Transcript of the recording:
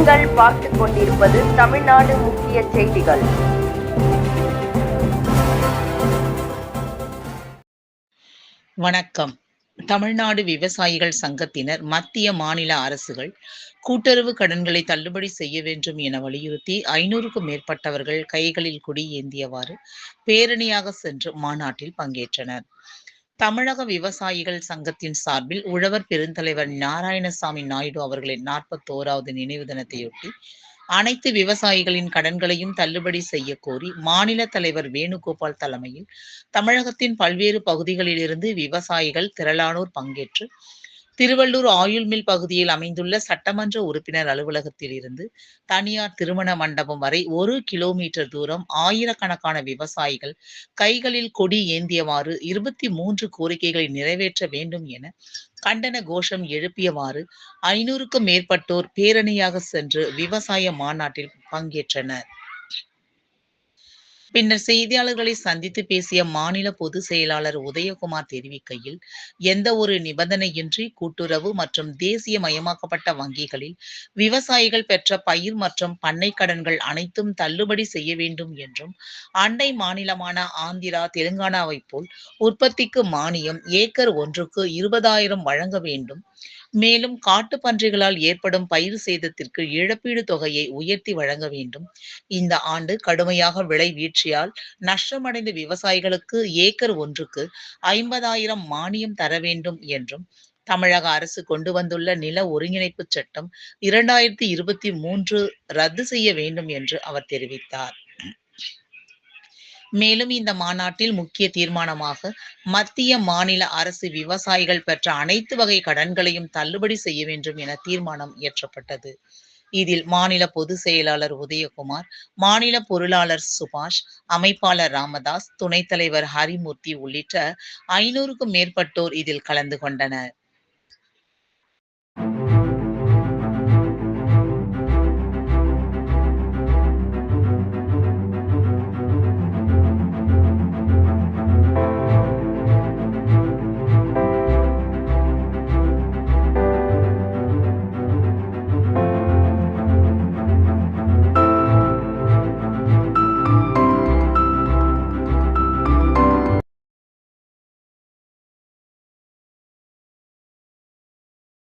நீங்கள் பார்த்துக் கொண்டிருப்பது தமிழ்நாடு முக்கிய செய்திகள். வணக்கம். தமிழ்நாடு விவசாயிகள் சங்கத்தினர் மத்திய மாநில அரசுகள் கூட்டுறவு கடன்களை தள்ளுபடி செய்ய வேண்டும் என வலியுறுத்தி 500க்கும் மேற்பட்டவர்கள் கைகளில் கொடி ஏந்தியவாறு பேரணியாக சென்று மாநாட்டில் பங்கேற்றனர். தமிழக விவசாயிகள் சங்கத்தின் சார்பில் உழவர் பெருந்தலைவர் நாராயணசாமி நாயுடு அவர்களின் 41வது நினைவு தினத்தையொட்டி அனைத்து விவசாயிகளின் கடன்களையும் தள்ளுபடி செய்ய கோரி மாநில தலைவர் வேணுகோபால் தலைமையில் தமிழகத்தின் பல்வேறு பகுதிகளில் இருந்து விவசாயிகள் திரளானோர் பங்கேற்று திருவள்ளூர் ஆயுள் மில் பகுதியில் அமைந்துள்ள சட்டமன்ற உறுப்பினர் அலுவலகத்தில் இருந்து தனியார் திருமண மண்டபம் வரை 1 கிலோமீட்டர் தூரம் ஆயிரக்கணக்கான விவசாயிகள் கைகளில் கொடி ஏந்தியவாறு 23 கோரிக்கைகளை நிறைவேற்ற வேண்டும் என கண்டன கோஷம் எழுப்பியவாறு 500க்கும் மேற்பட்டோர் பேரணியாக சென்று விவசாய மாநாட்டில் பங்கேற்றனர். பின்னர் செய்தியாளர்களை சந்தித்து பேசிய மாநில பொதுச் செயலாளர் உதயகுமார் தெரிவிக்கையில், எந்த ஒரு நிபந்தனையின்றி கூட்டுறவு மற்றும் தேசியமயமாக்கப்பட்ட வங்கிகளில் விவசாயிகள் பெற்ற பயிர் மற்றும் பண்ணை கடன்கள் அனைத்தும் தள்ளுபடி செய்ய வேண்டும் என்றும், அண்டை மாநிலமான ஆந்திரா, தெலுங்கானாவைப் போல் உற்பத்திக்கு மானியம் ஏக்கர் ஒன்றுக்கு 20,000 வழங்க வேண்டும். மேலும் காட்டுப்பன்றிகளால் ஏற்படும் பயிர் சேதத்திற்கு இழப்பீடு தொகையை உயர்த்தி வழங்க வேண்டும். இந்த ஆண்டு கடுமையாக விலை வீழ்ச்சியால் நஷ்டமடைந்த விவசாயிகளுக்கு ஏக்கர் ஒன்றுக்கு 50,000 மானியம் தர வேண்டும் என்றும், தமிழக அரசு கொண்டு வந்துள்ள நில ஒருங்கிணைப்பு சட்டம் 2023 ரத்து செய்ய வேண்டும் என்று அவர் தெரிவித்தார். மேலும் இந்த மாநாட்டில் முக்கிய தீர்மானமாக மத்திய மாநில அரசு விவசாயிகள் பெற்ற அனைத்து வகை கடன்களையும் தள்ளுபடி செய்ய வேண்டும் என தீர்மானம் இயற்றப்பட்டது. இதில் மாநில பொதுச் செயலாளர் உதயகுமார், மாநில பொருளாளர் சுபாஷ், அமைப்பாளர் ராமதாஸ், துணைத் தலைவர் ஹரிமூர்த்தி உள்ளிட்ட 500க்கும் மேற்பட்டோர் இதில் கலந்து கொண்டனர்.